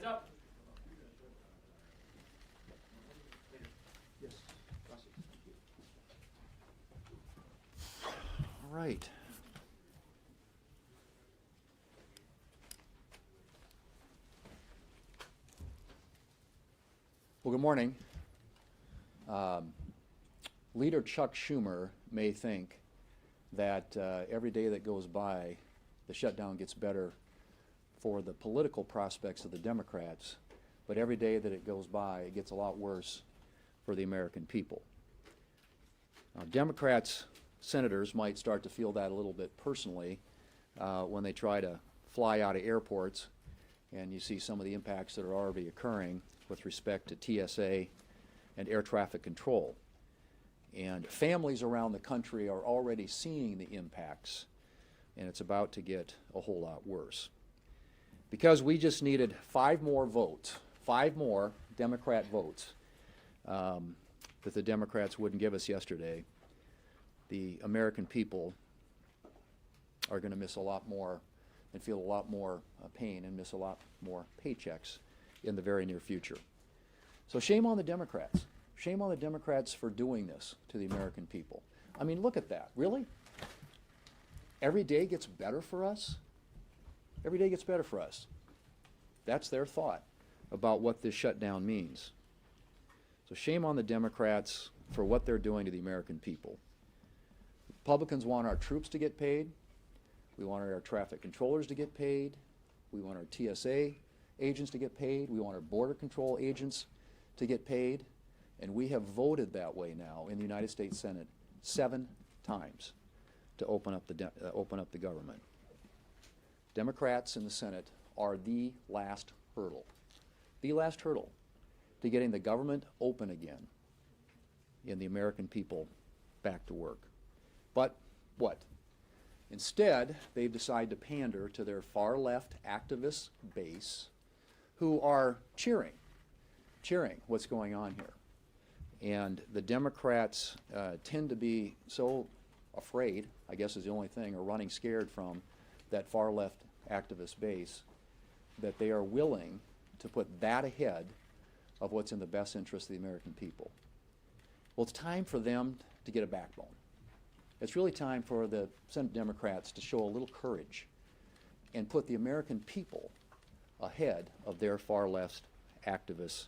up. Yes. All right. Well, good morning. Leader Chuck Schumer may think that every day that goes by, the shutdown gets better for the political prospects of the Democrats, but every day that it goes by, it gets a lot worse for the American people. Now, Democrats, senators might start to feel that a little bit personally when they try to fly out of airports and you see some of the impacts that are already occurring with respect to TSA and air traffic control. And families around the country are already seeing the impacts, and it's about to get a whole lot worse. Because we just needed 5 more votes, 5 more Democrat votes that the Democrats wouldn't give us yesterday, the American people are going to miss a lot more and feel a lot more pain and miss a lot more paychecks in the very near future. So shame on the Democrats. Shame on the Democrats for doing this to the American people. I mean, look at that. Really? Every day gets better for us? Every day gets better for us. That's their thought about what this shutdown means. So shame on the Democrats for what they're doing to the American people. Republicans want our troops to get paid. We want our air traffic controllers to get paid. We want our TSA agents to get paid. We want our border control agents to get paid. And we have voted that way now in the United States Senate 7 times to open up the government. Democrats in the Senate are the last hurdle to getting the government open again and the American people back to work. But what? Instead, they've decided to pander to their far-left activist base who are cheering what's going on here. And the Democrats tend to be so afraid, I guess is the only thing, or running scared from that far-left activist base, that they are willing to put that ahead of what's in the best interest of the American people. Well, it's time for them to get a backbone. It's really time for the Senate Democrats to show a little courage and put the American people ahead of their far-left activist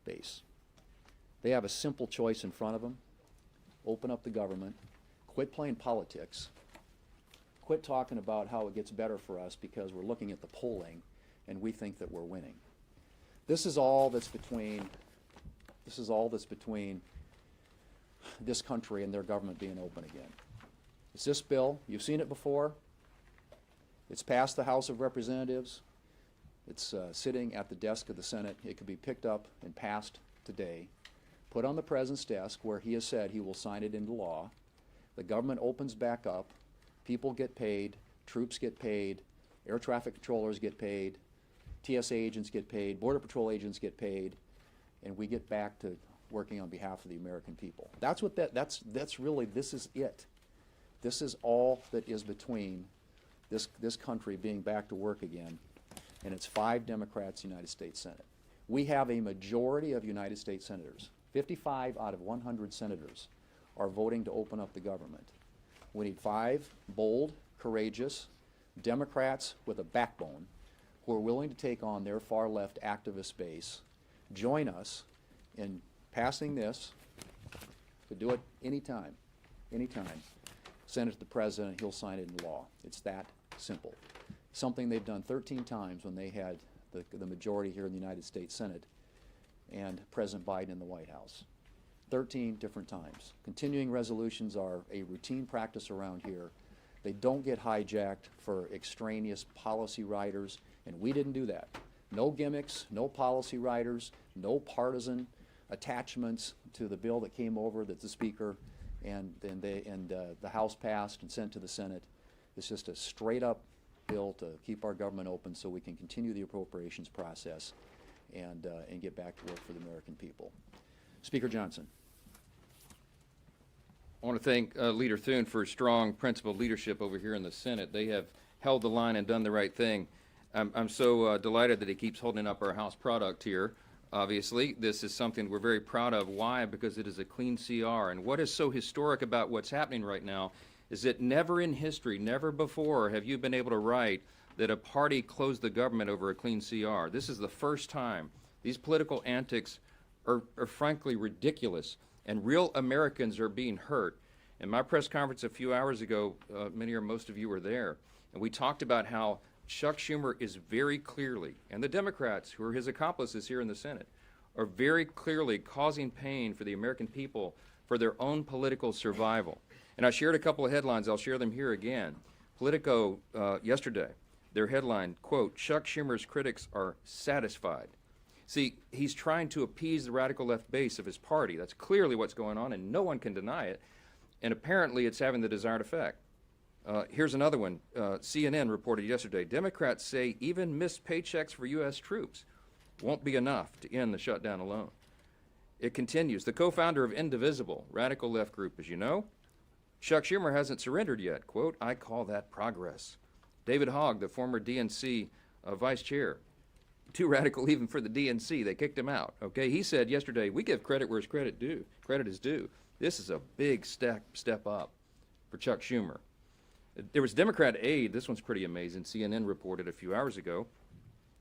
base. They have a simple choice in front of them. Open up the government. Quit playing politics. Quit talking about how it gets better for us because we're looking at the polling and we think that we're winning. This is all that's between this country and their government being open again. It's this bill. You've seen it before. It's passed the House of Representatives. It's sitting at the desk of the Senate. It could be picked up and passed today, put on the President's desk where he has said he will sign it into law. The government opens back up. People get paid. Troops get paid. Air traffic controllers get paid. TSA agents get paid. Border Patrol agents get paid. And we get back to working on behalf of the American people. That's really, this is it. This is all that is between this country being back to work again, and it's 5 Democrats in the United States Senate. We have a majority of United States senators. 55 out of 100 senators are voting to open up the government. We need 5 bold, courageous Democrats with a backbone who are willing to take on their far-left activist base, join us in passing this, to do it anytime, send it to the President, he'll sign it into law. It's that simple. Something they've done 13 times when they had the majority here in the United States Senate and President Biden in the White House. 13 different times. Continuing resolutions are a routine practice around here. They don't get hijacked for extraneous policy writers, and we didn't do that. No gimmicks, no policy writers, no partisan attachments to the bill that came over that the Speaker and the House passed and sent to the Senate. It's just a straight-up bill to keep our government open so we can continue the appropriations process and get back to work for the American people. Speaker Johnson. I want to thank Leader Thune for strong principled leadership over here in the Senate. They have held the line and done the right thing. I'm so delighted that he keeps holding up our House product here. Obviously, this is something we're very proud of. Why? Because it is a clean CR. And what is so historic about what's happening right now is that never in history, never before have you been able to write that a party closed the government over a clean CR. This is the first time. These political antics are frankly ridiculous, and real Americans are being hurt. In my press conference a few hours ago, many or most of you were there, and we talked about how Chuck Schumer is very clearly, and the Democrats, who are his accomplices here in the Senate, are very clearly causing pain for the American people for their own political survival. And I shared a couple of headlines. I'll share them here again. Politico yesterday, their headline, quote, "Chuck Schumer's critics are satisfied." See, he's trying to appease the radical left base of his party. That's clearly what's going on, and no one can deny it. And apparently it's having the desired effect. Here's another one. CNN reported yesterday, Democrats say even missed paychecks for U.S. troops won't be enough to end the shutdown alone. It continues. The co-founder of Indivisible, radical left group, as you know, Chuck Schumer hasn't surrendered yet. Quote, "I call that progress." David Hogg, the former DNC vice chair, too radical even for the DNC. They kicked him out. Okay, he said yesterday, "We give credit where credit is due. This is a big step up for Chuck Schumer." There was Democrat aide. This one's pretty amazing. CNN reported a few hours ago.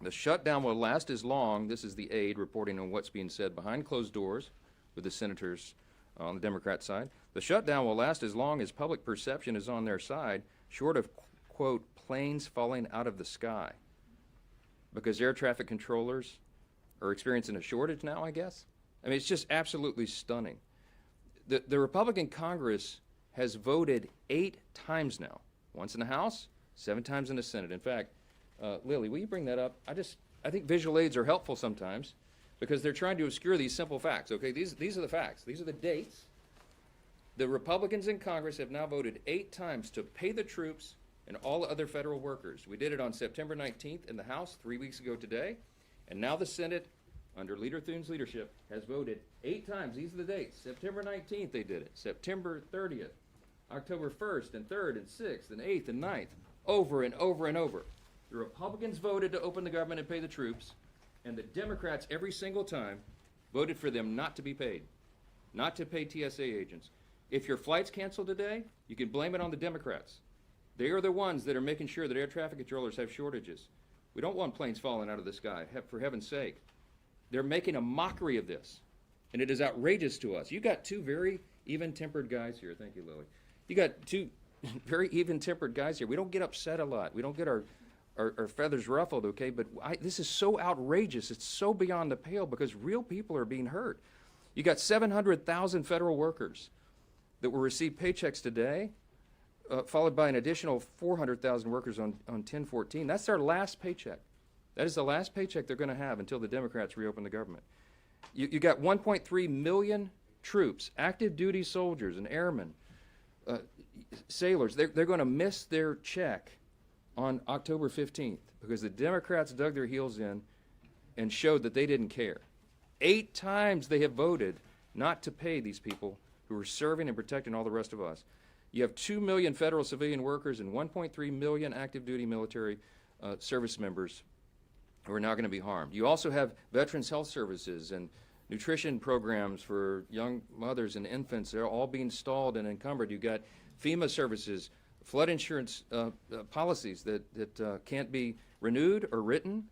The shutdown will last as long, this is the aide reporting on what's being said behind closed doors with the senators on the Democrat side. The shutdown will last as long as public perception is on their side, short of, quote, planes falling out of the sky. Because air traffic controllers are experiencing a shortage now, I guess. I mean, it's just absolutely stunning. The Republican Congress has voted 8 times now. Once in the House, 7 times in the Senate. In fact, Lily, will you bring that up? I think visual aids are helpful sometimes because they're trying to obscure these simple facts. Okay, these are the facts. These are the dates. The Republicans in Congress have now voted 8 times to pay the troops and all other federal workers. We did it on September 19th in the House 3 weeks ago today, and now the Senate, under Leader Thune's leadership, has voted 8 times. These are the dates. September 19th they did it. September 30th. October 1st and 3rd and 6th and 8th and 9th, over and over and over. The Republicans voted to open the government and pay the troops, and the Democrats every single time voted for them not to be paid, not to pay TSA agents. If your flight's canceled today, you can blame it on the Democrats. They are the ones that are making sure that air traffic controllers have shortages. We don't want planes falling out of the sky, for heaven's sake. They're making a mockery of this, and it is outrageous to us. You got 2 very even-tempered guys here. Thank you, Lily. You got 2 very even-tempered guys here. We don't get upset a lot. We don't get our feathers ruffled, okay? But this is so outrageous. It's so beyond the pale because real people are being hurt. You got 700,000 federal workers that will receive paychecks today, followed by an additional 400,000 workers on 10/14. That's their last paycheck. That is the last paycheck they're going to have until the Democrats reopen the government. You got 1.3 million troops, active duty soldiers and airmen, sailors. They're going to miss their check on October 15th because the Democrats dug their heels in and showed that they didn't care. 8 times they have voted not to pay these people who are serving and protecting all the rest of us. You have 2 million federal civilian workers and 1.3 million active duty military service members who are now going to be harmed. You also have Veterans Health Services and nutrition programs for young mothers and infants. They're all being stalled and encumbered. You've got FEMA services, flood insurance policies that can't be renewed or written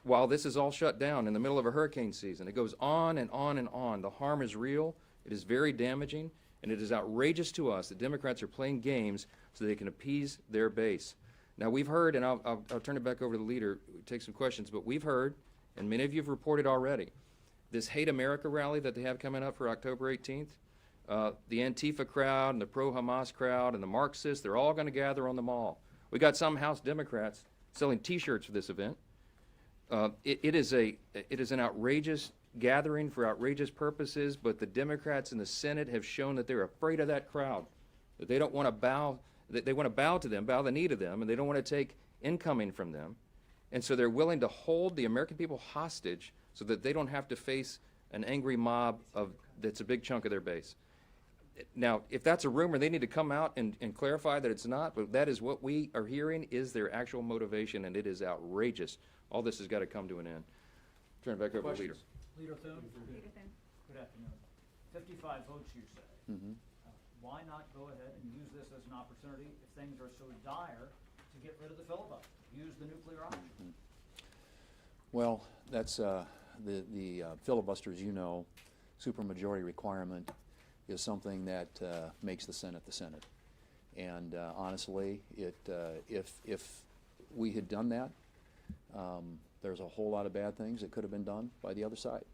while this is all shut down in the middle of a hurricane season. It goes on and on and on. The harm is real. It is very damaging, and it is outrageous to us that Democrats are playing games so they can appease their base. Now, we've heard, and I'll turn it back over to the leader, take some questions, but we've heard, and many of you have reported already, this Hate America rally that they have coming up for October 18th, the Antifa crowd and the pro-Hamas crowd and the Marxists, they're all going to gather on the mall. We got some House Democrats selling T-shirts for this event. It is an outrageous gathering for outrageous purposes, but the Democrats in the Senate have shown that they're afraid of that crowd, that they don't want to bow, that they want to bow to them, bow the knee to them, and they don't want to take incoming from them. And so they're willing to hold the American people hostage so that they don't have to face an angry mob that's a big chunk of their base. Now, if that's a rumor, they need to come out and clarify that it's not, but that is what we are hearing is their actual motivation, and it is outrageous. All this has got to come to an end. Turn it back over to Leader. Leader Thune? Leader Thune. Good afternoon. 55 votes, you say. Why not go ahead and use this as an opportunity, if things are so dire, to get rid of the filibuster? Use the nuclear option. Well, that's the filibuster, as you know, supermajority requirement is something that makes the Senate the Senate. And honestly, if we had done that, there's a whole lot of bad things that could have been done by the other side.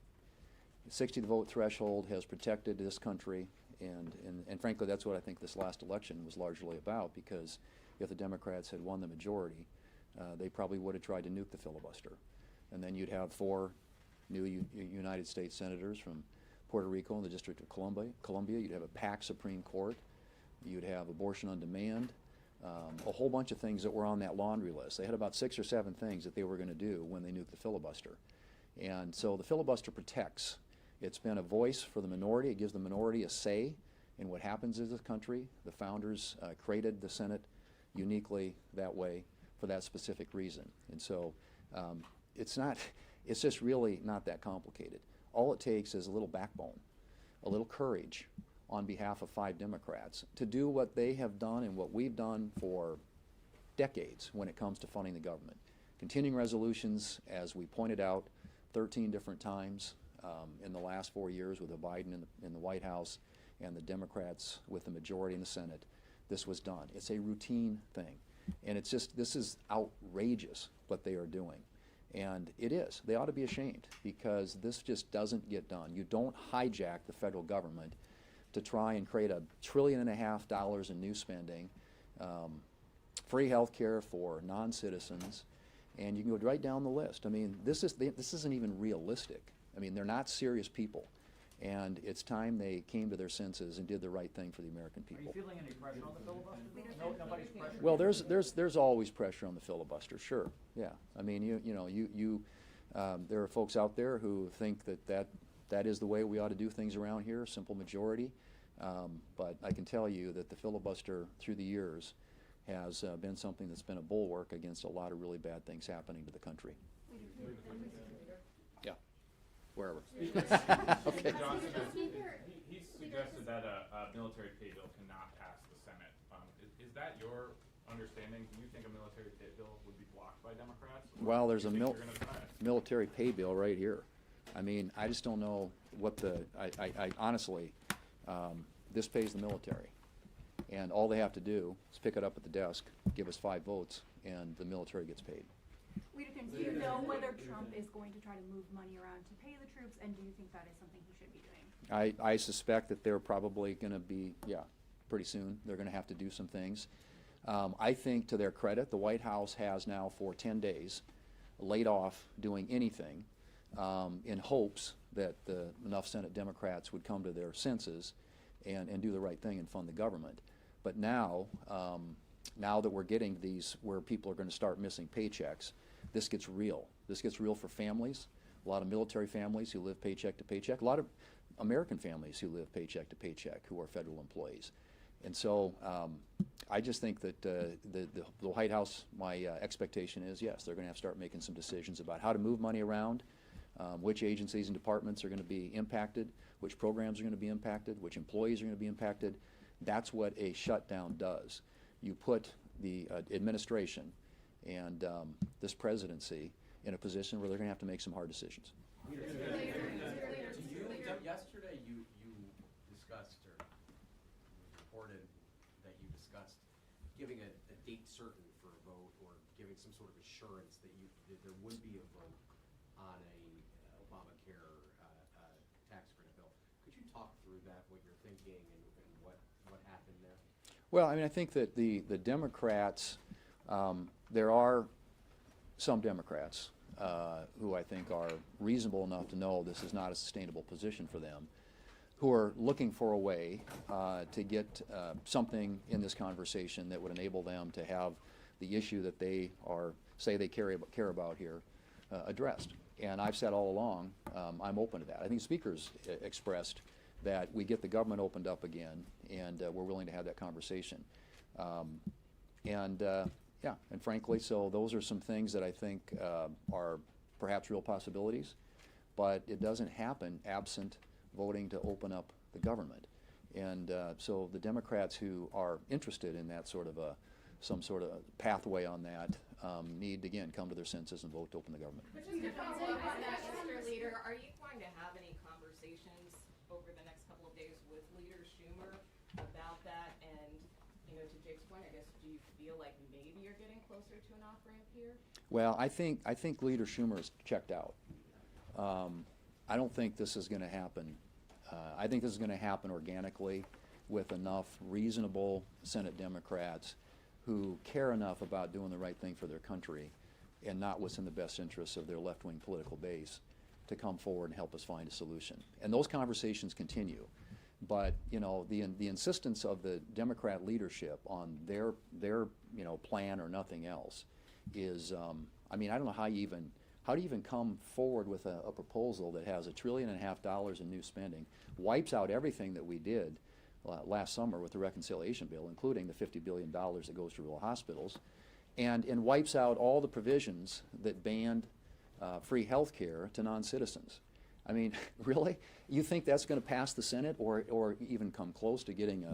The 60 vote threshold has protected this country, and frankly, that's what I think this last election was largely about, because if the Democrats had won the majority, they probably would have tried to nuke the filibuster. And then you'd have 4 new United States senators from Puerto Rico and the District of Columbia. You'd have a packed Supreme Court. You'd have abortion on demand. A whole bunch of things that were on that laundry list. They had about 6 or 7 things that they were going to do when they nuked the filibuster. And so the filibuster protects. It's been a voice for the minority. It gives the minority a say in what happens in this country. The founders created the Senate uniquely that way for that specific reason. And so it's just really not that complicated. All it takes is a little backbone, a little courage on behalf of 5 Democrats to do what they have done and what we've done for decades when it comes to funding the government. Continuing resolutions, as we pointed out 13 different times in the last 4 years with the Biden in the White House and the Democrats with the majority in the Senate, this was done. It's a routine thing. And it's just, this is outrageous what they are doing. And it is. They ought to be ashamed, because this just doesn't get done. You don't hijack the federal government to try and create $1.5 trillion in new spending, free health care for non-citizens, and you can go right down the list. I mean, this isn't even realistic. I mean, they're not serious people. And it's time they came to their senses and did the right thing for the American Are people. you feeling any pressure on the filibuster? No, nobody's pressuring Well, you? there's always pressure on the filibuster, sure. Yeah, I mean, there are folks out there who think that is the way we ought to do things around here, simple majority. But I can tell you that the filibuster through the years has been something that's been a bulwark against a lot of really bad things happening to the country. Yeah, wherever. Okay. Johnson, he suggested that a military pay bill cannot pass the Senate. Is that your understanding? Do you think a military pay bill would be blocked by Democrats? Well, there's do a you think they're gonna try it? military pay bill right here. I mean, I just don't know what I honestly, this pays the military. And all they have to do is pick it up at the desk, give us 5 votes, and the military gets paid. Leader Thune, do you know whether Trump is going to try to move money around to pay the troops, and do you think that is something he should be doing? I suspect that they're probably going to be, pretty soon, they're going to have to do some things. I think, to their credit, the White House has now for 10 days laid off doing anything in hopes that enough Senate Democrats would come to their senses and do the right thing and fund the government. But now, now that we're getting these where people are going to start missing paychecks, this gets real. This gets real for families, a lot of military families who live paycheck to paycheck, a lot of American families who live paycheck to paycheck who are federal employees. And so I just think that the White House, my expectation is, yes, they're going to have to start making some decisions about how to move money around, which agencies and departments are going to be impacted, which programs are going to be impacted, which employees are going to be impacted. That's what a shutdown does. You put the administration and this presidency in a position where they're going to have to make some hard decisions. Yesterday you discussed, or reported that you discussed giving a date certain for a vote, or giving some sort of assurance that there would be a vote on a Obamacare tax credit bill. Could you talk through that, what you're thinking, and what happened there? Well, I mean, I think that the Democrats, there are some Democrats who I think are reasonable enough to know this is not a sustainable position for them, who are looking for a way to get something in this conversation that would enable them to have the issue that they say they care about here addressed. And I've said all along, I'm open to that. I think speakers expressed that we get the government opened up again, and we're willing to have that conversation. Yeah, and frankly, so those are some things that I think are perhaps real possibilities, but it doesn't happen absent voting to open up the government. And so the Democrats who are interested in that sort of some sort of pathway on that need to, again, come to their senses and vote to open the government. But just to follow up on that, Mr. Leader, are you going to have any conversations over the next couple of days with Leader Schumer about that? And, you know, to Jake's point, I guess, do you feel like maybe you're getting closer to an off-ramp here? Well, I think Leader Schumer is checked out. I don't think this is going to happen. I think this is going to happen organically with enough reasonable Senate Democrats who care enough about doing the right thing for their country and not what's in the best interests of their left-wing political base to come forward and help us find a solution. And those conversations continue. But, you know, the insistence of the Democrat leadership on their you know, plan or nothing else is, I mean, I don't know how do you even come forward with a proposal that has $1.5 trillion in new spending, wipes out everything that we did last summer with the reconciliation bill, including the $50 billion that goes to rural hospitals, and wipes out all the provisions that banned free health care to non-citizens. I mean, really? You think that's going to pass the Senate or even come close to getting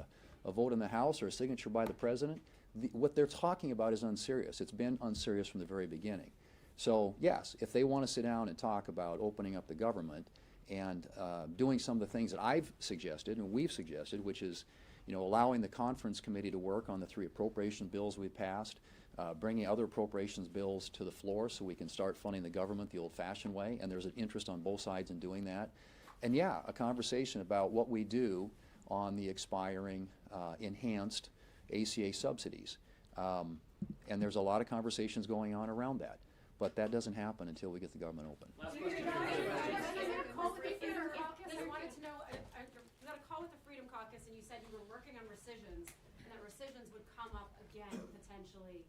a vote in the House or a signature by the President? What they're talking about is unserious. It's been unserious from the very beginning. So, yes, if they want to sit down and talk about opening up the government and doing some of the things that I've suggested and we've suggested, which is, you know, allowing the conference committee to work on the 3 appropriation bills we passed, bringing other appropriations bills to the floor so we can start funding the government the old-fashioned way, and there's an interest on both sides in doing that. And yeah, a conversation about what we do on the expiring enhanced ACA subsidies. And there's a lot of conversations going on around that. But that doesn't happen until we get the government open. Last question. I wanted to know, you got a call with the Freedom Caucus and you said you were working on rescissions and that rescissions would come up again potentially.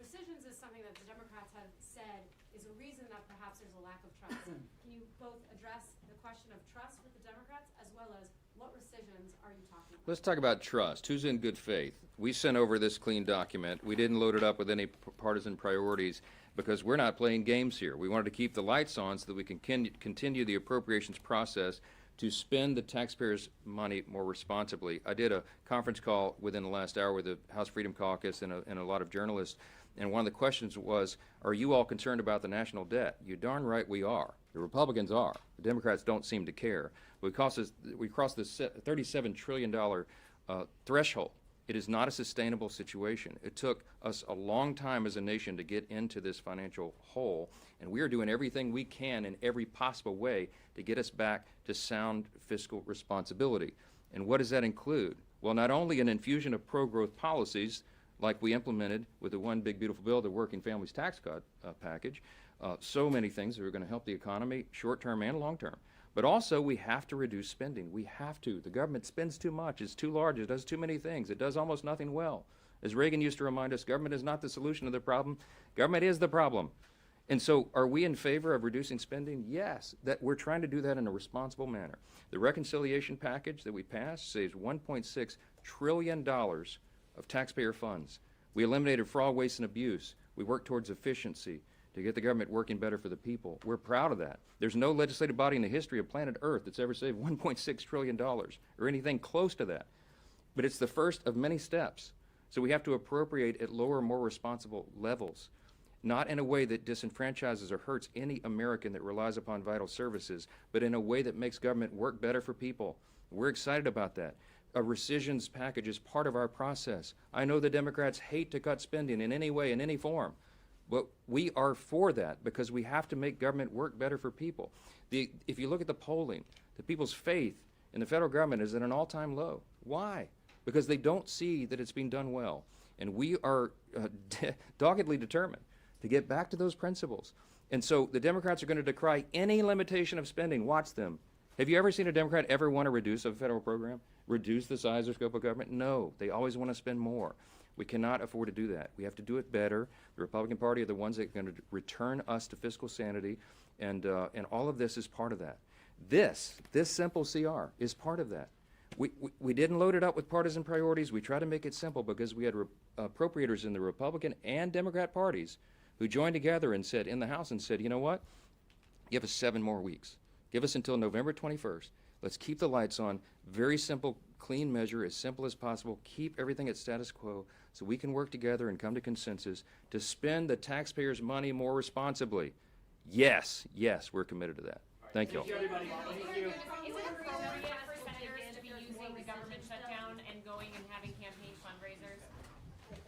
Rescissions is something that the Democrats have said is a reason that perhaps there's a lack of trust. Can you both address the question of trust with the Democrats as well as what rescissions are you talking about? Let's talk about trust. Who's in good faith? We sent over this clean document. We didn't load it up with any partisan priorities because we're not playing games here. We wanted to keep the lights on so that we can continue the appropriations process to spend the taxpayers' money more responsibly. I did a conference call within the last hour with the House Freedom Caucus and a lot of journalists, and one of the questions was, are you all concerned about the national debt? You darn right we are. The Republicans are. The Democrats don't seem to care. We crossed this $37 trillion threshold. It is not a sustainable situation. It took us a long time as a nation to get into this financial hole, and we are doing everything we can in every possible way to get us back to sound fiscal responsibility. And what does that include? Well, not only an infusion of pro-growth policies like we implemented with the One Big Beautiful Bill, the Working Families Tax Cut package, so many things that are going to help the economy short-term and long-term. But also, we have to reduce spending. We have to. The government spends too much. It's too large. It does too many things. It does almost nothing well. As Reagan used to remind us, government is not the solution to the problem. Government is the problem. And so are we in favor of reducing spending? Yes. That we're trying to do that in a responsible manner. The reconciliation package that we passed saves $1.6 trillion of taxpayer funds. We eliminated fraud, waste, and abuse. We worked towards efficiency to get the government working better for the people. We're proud of that. There's no legislative body in the history of planet Earth that's ever saved $1.6 trillion or anything close to that. But it's the first of many steps. So we have to appropriate at lower, more responsible levels, not in a way that disenfranchises or hurts any American that relies upon vital services, but in a way that makes government work better for people. We're excited about that. A rescissions package is part of our process. I know the Democrats hate to cut spending in any way, in any form. But we are for that because we have to make government work better for people. If you look at the polling, the people's faith in the federal government is at an all-time low. Why? Because they don't see that it's being done well. And we are doggedly determined to get back to those principles. And so the Democrats are going to decry any limitation of spending. Watch them. Have you ever seen a Democrat ever want to reduce a federal program? Reduce the size or scope of government? No. They always want to spend more. We cannot afford to do that. We have to do it better. The Republican Party are the ones that are going to return us to fiscal sanity, and all of this is part of that. This simple CR is part of that. We didn't load it up with partisan priorities. We tried to make it simple because we had appropriators in the Republican and Democrat parties who joined together and said, in the House, and said, you know what? Give us 7 more weeks. Give us until November 21st. Let's keep the lights on. Very simple, clean measure, as simple as possible. Keep everything at status quo so we can work together and come to consensus to spend the taxpayers' money more responsibly. Yes, we're committed to that. Thank you all. Everybody.